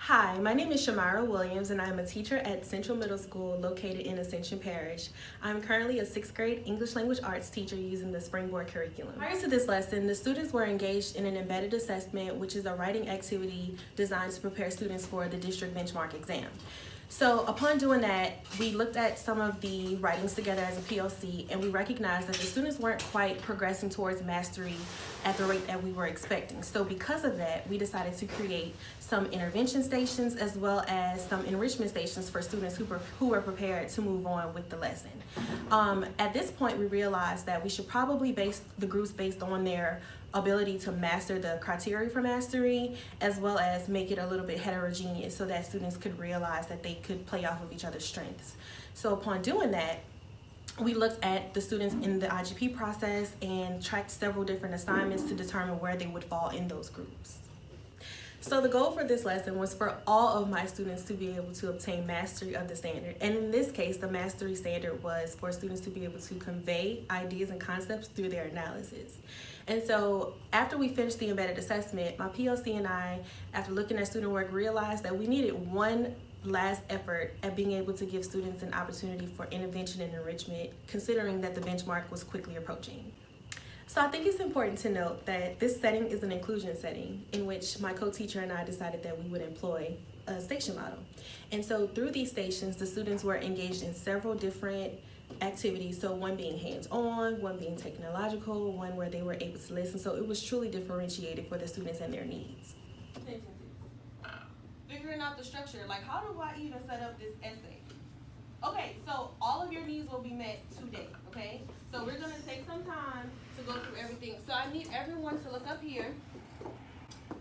Hi, my name is Sha'Myra Williams, and I'm a teacher at Central Middle School located in Ascension Parish. I'm currently a 6th grade English Language Arts teacher using the Springboard curriculum. Prior to this lesson, the students were engaged in an embedded assessment, which is a writing activity designed to prepare students for the district benchmark exam. So upon doing that, we looked at some of the writings together as a PLC, and we recognized that the students weren't quite progressing towards mastery at the rate that we were expecting. So because of that, we decided to create some intervention stations as well as some enrichment stations for students who were prepared to move on with the lesson. At this point, we realized that we should probably base the groups based on their ability to master the criteria for mastery, as well as make it a little bit heterogeneous so that students could realize that they could play off of each other's strengths. So upon doing that, we looked at the students in the IGP process and tracked several different assignments to determine where they would fall in those groups. So the goal for this lesson was for all of my students to be able to obtain mastery of the standard. And in this case, the mastery standard was for students to be able to convey ideas and concepts through their analysis. And so after we finished the embedded assessment, my PLC and I, after looking at student work, realized that we needed one last effort at being able to give students an opportunity for intervention and enrichment, considering that the benchmark was quickly approaching. So I think it's important to note that this setting is an inclusion setting in which my co-teacher and I decided that we would employ a station model. And so through these stations, the students were engaged in several different activities. So one being hands-on, one being technological, one where they were able to listen. So it was truly differentiated for the students and their needs. Figuring out the structure, like how do I even set up this essay? Okay, so all of your needs will be met today, okay? So we're gonna take some time to go through everything. So I need everyone to look up here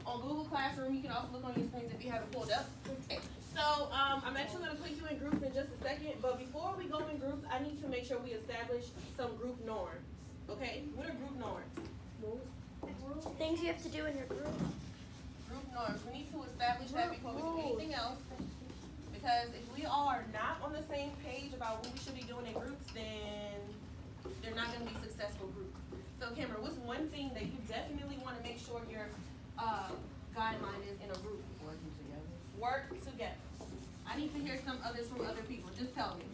on Google Classroom. You can also look on your screens if you have it pulled up. Okay. So I'm actually gonna put you in groups in just a second, but before we go in groups, I need to make sure we establish some group norms, okay? What are group norms? Things you have to do in your group. Group norms. We need to establish that before we do anything else. Because if we are not on the same page about what we should be doing in groups, then they're not going to be successful groups. So Cameron, what's one thing that you definitely want to make sure your guideline is in a group? Working together. Work together. I need to hear some others from other people. Just tell me.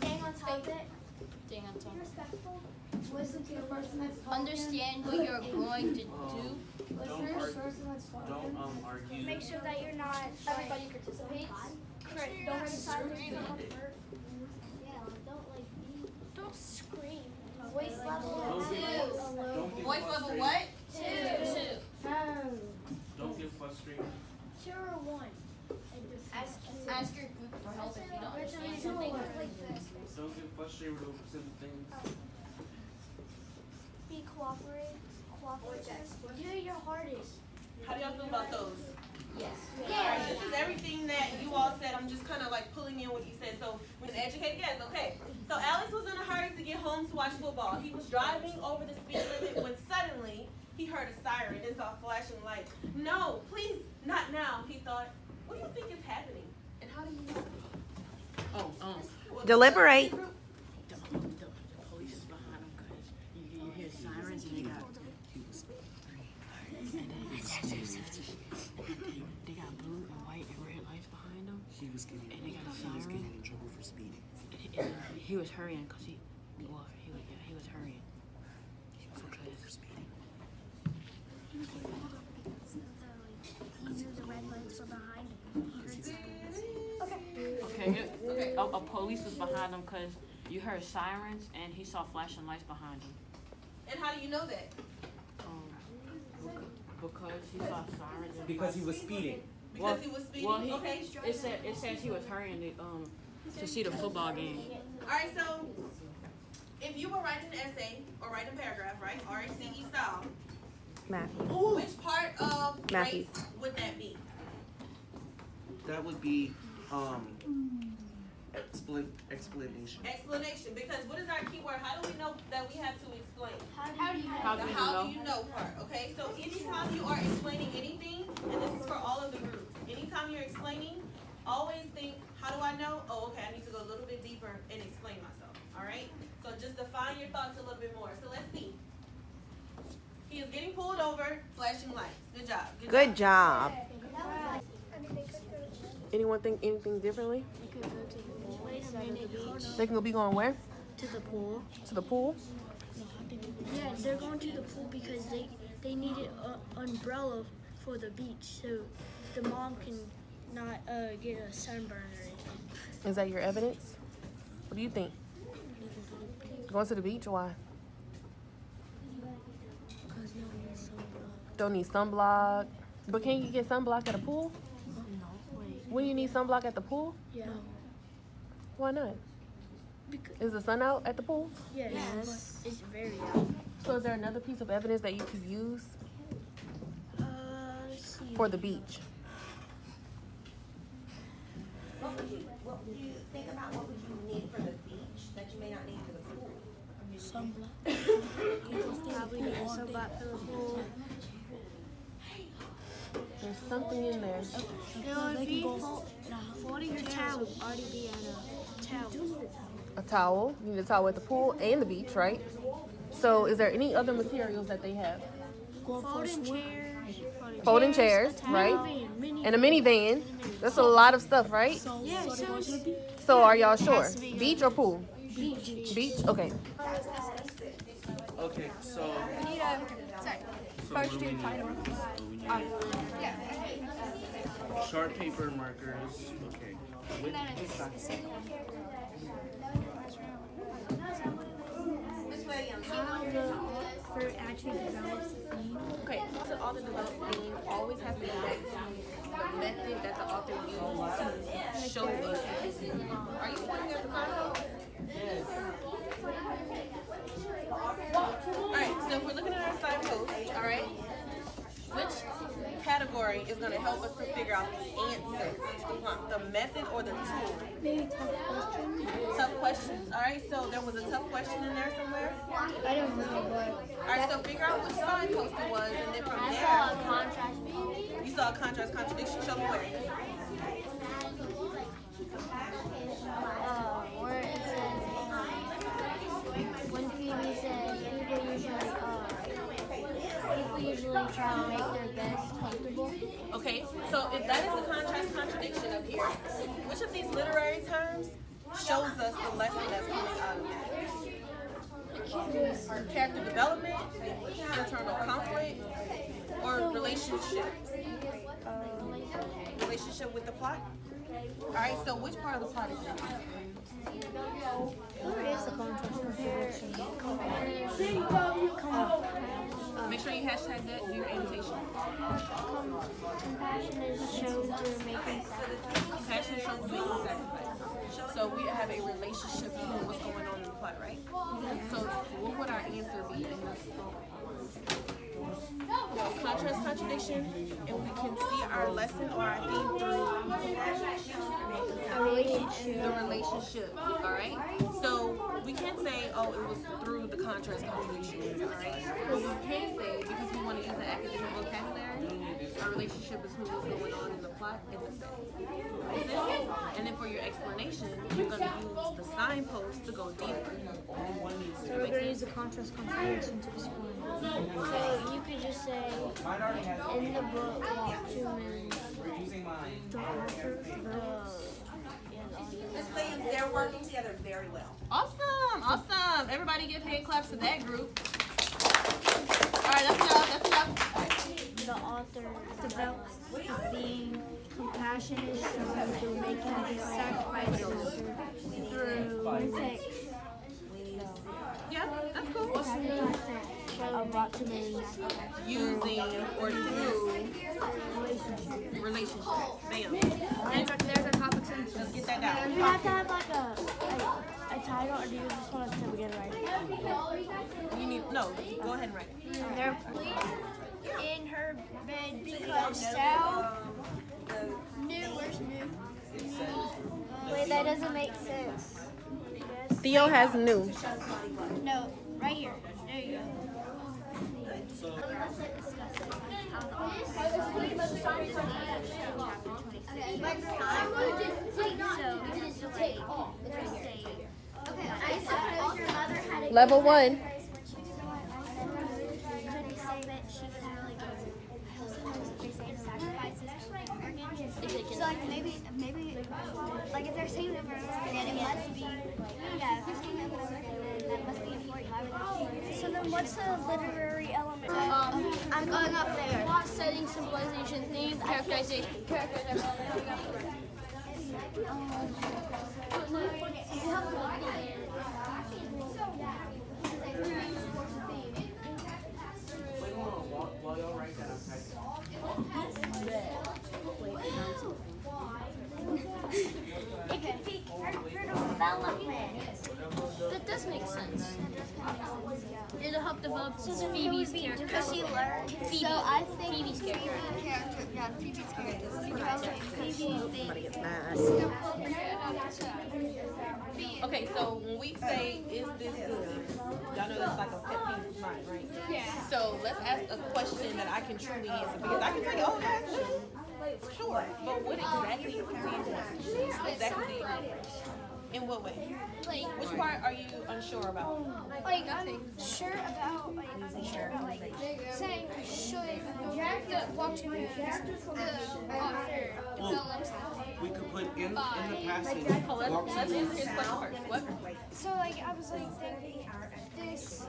Staying on top of it. Staying on top. Be respectful. Listen to the person that's talking. Understand what you're going to do. Listen to the person that's talking. Don't argue. Make sure that you're not. Everybody participates. Correct. Don't hurt screaming. Don't scream. Voice level Don't 2. get Voice level frustrated. what? 2. Don't get frustrated. 2 or 1. Ask your group for help if you don't understand something. Don't get frustrated over simple things. Be cooperative. Do your hardest. How do y'all feel about those? Yes. Alright, this is everything that you all said. I'm just kind of like pulling in what you said. So, with an educated guess, okay. So, Alex was in a hurry to get home to watch football. He was driving over the speed limit when suddenly he heard a siren and saw flashing lights. No, please, not now, he thought. What do you think is happening? And how do you know? Deliberate. The police is behind them because you hear sirens and they got blue and white and red lights behind them. He was getting in trouble for speeding. He was hurrying because he was hurrying. He was in trouble for speeding. The red lights were behind him. Okay. A police was behind him because you heard sirens and he saw flashing lights behind him. And how do you know that? Because he saw sirens. And Because he was speeding. Because he was speeding? Well, okay. it says he was hurrying to see the football game. Alright, so if you were writing an essay or writing a paragraph, right? RACE style. Matthew. Which part of Matthew. race would that be? That would be explanation. Explanation. Because what is our keyword? How do we know that we have to explain? How do The you how know? do you know part, okay? So anytime you are explaining anything, and this is for all of the groups, anytime you're explaining, always think, how do I know? Oh, okay, I need to go a little bit deeper and explain myself, all right? So just define your thoughts a little bit more. So let's see. He is getting pulled over, flashing lights. Good job. Good job. That was like Anyone think anything differently? We could go to the pool. Wait a minute, hold on. They can be going where? To the pool. To the pool? Yeah, they're going to the pool because they needed an umbrella for the beach, so the mom can not get a sunburn or anything. Is that your evidence? What do you think? Going to the beach? Why? Because no one needs sunblock. Don't need sunblock. But can you get sunblock at a pool? No, wait. When you need sunblock at the pool? Yeah. Why not? Because, Is the sun out at the pool? yes. But it's very out. So is there another piece of evidence that you could use Let's see. for the beach? What would you think about what would you need for the beach that you may not need for the pool? Sunblock. Probably need a sunblock for the pool. There's something in there. It would be folding your towel. Already be at a towel. A towel. You need a towel at the pool and the beach, right? So is there any other materials that they have? Folding chairs. Folding chairs, right? And a minivan. That's a lot of stuff, right? Yeah, So are y'all sure? has to be, Beach or pool? beach. Beach? Okay. Okay, so. First student final. Chart paper and markers. Okay. How the fruit actually develops the theme. Okay, so author developed theme always has to be back to the method that the author used to show us. Are you looking at the photo? Alright, so if we're looking at our signpost, alright, which category is going to help us to figure out the answer? The method or the tool? Maybe tough question. Tough questions. Alright, so there was a tough question in there somewhere? I don't know, but Alright, so figure out which signpost it was, and then from there, contrast. you saw a contrast contradiction. Show me where. Where it says, when Phoebe says people usually try to make their best comfortable. Okay, so if that is the contrast contradiction up here, which of these literary terms shows us the lesson that's coming out of that? Character development, internal conflict, or relationships? Relationship with the plot? Alright, so which part of the plot is this? Where is the contrast Make sure you hashtag that in your annotation. Compassion is shown through making sacrifices. Compassion shows making sacrifice. So we have a relationship to what's going on in the plot, right? So what would our answer be in this? Contrast contradiction, and we can see our lesson or our theme through the relationship. All right. So we can't say, oh, it was through the contrast contradiction. All right. But we can say, because we want to use the academic vocabulary, our relationship is what's going on in the plot and the setting. And then for your explanation, you're going to use the signpost to go deeper. So we're going to use the contrast contradiction to explain. So you could just say, in the book, two men, the author, Miss Williams, they're working together very well. Awesome, awesome. Everybody give hand claps to that group. All right, that's enough, that's enough. the author develops the theme. Compassion is shown through making these sacrifices through Yeah, that's cool. about to make Using or through relationships. Bam. there's a topic sentence. Let's get that down. You have to have like a title, or do you just want us to begin writing? You need, no, go ahead and write it. They're in her bed because Sal knew. Where's new? Wait, that doesn't make sense. Theo has new. No, right here. There you go. Level 1. So like maybe Like if they're saying number, then it must be, yeah, if they're saying number, then that must be important. Why would they? So then what's the literary element? I'm going up there. Setting, symbolization, theme, characterization, character development. Wait, hold on. While y'all write that, I'm typing. It could be character development. That does make sense. It'll help develop So Phoebe's character. because she learned. Phoebe. So I think Phoebe's character. Yeah, Phoebe's character. Phoebe's Somebody gets mad. Okay, so when we say, is this good? Y'all know that's like a pet peeve of mine, right? Yeah. So let's ask a question that I can truly answer, because I can tell you, oh, yeah, it's good. Sure, but what exactly do you want? What exactly do you want? In what way? Like, Which part are you unsure about? like I'm sure about saying should the walk to moons the author develops. We could put in the passage. Oh, let's answer his question first. What? So like I was like this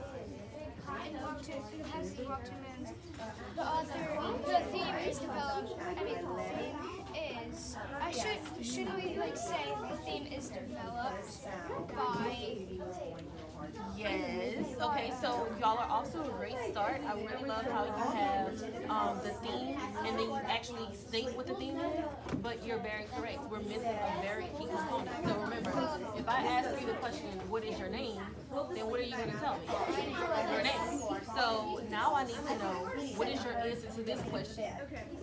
in walk to the passage walk to moons the author the theme is developed. I mean the theme is should we like say the theme is developed by. Yes. Okay, so y'all are off to a great start. I really love how you have the theme, and then you actually state what the theme is, but you're very correct. We're missing a very key component. So remember, if I ask you the question, what is your name, then what are you going to tell me? Your name. So now I need to know, what is your answer to this question?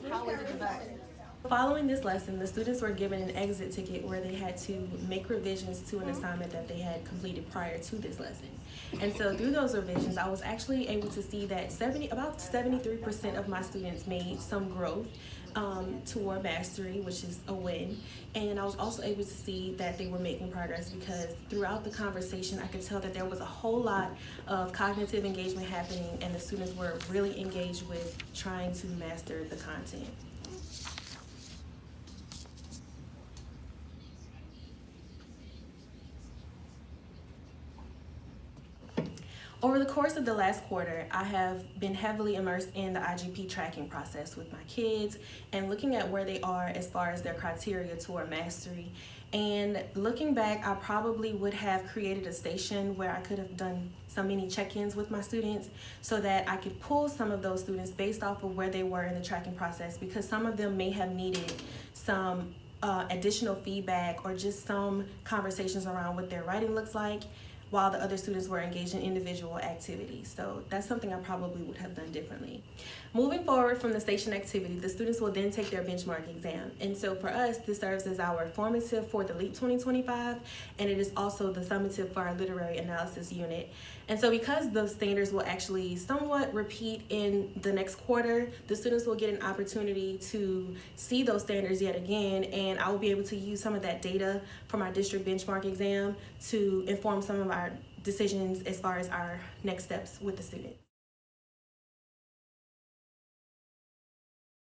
How is it developed? Following this lesson, the students were given an exit ticket where they had to make revisions to an assignment that they had completed prior to this lesson. And so through those revisions, I was actually able to see that about 73% of my students made some growth toward mastery, which is a win. And I was also able to see that they were making progress, because throughout the conversation, I could tell that there was a whole lot of cognitive engagement happening, and the students were really engaged with trying to master the content. Over the course of the last quarter, I have been heavily immersed in the IGP tracking process with my kids and looking at where they are as far as their criteria toward mastery. And looking back, I probably would have created a station where I could have done some mini check-ins with my students so that I could pull some of those students based off of where they were in the tracking process, because some of them may have needed some additional feedback or just some conversations around what their writing looks like, while the other students were engaged in individual activities. So that's something I probably would have done differently. Moving forward from the station activity, the students will then take their benchmark exam. And so for us, this serves as our formative for the LEAP 2025, and it is also the summative for our literary analysis unit. And so because those standards will actually somewhat repeat in the next quarter, the students will get an opportunity to see those standards yet again, and I will be able to use some of that data from our district benchmark exam to inform some of our decisions as far as our next steps with the student.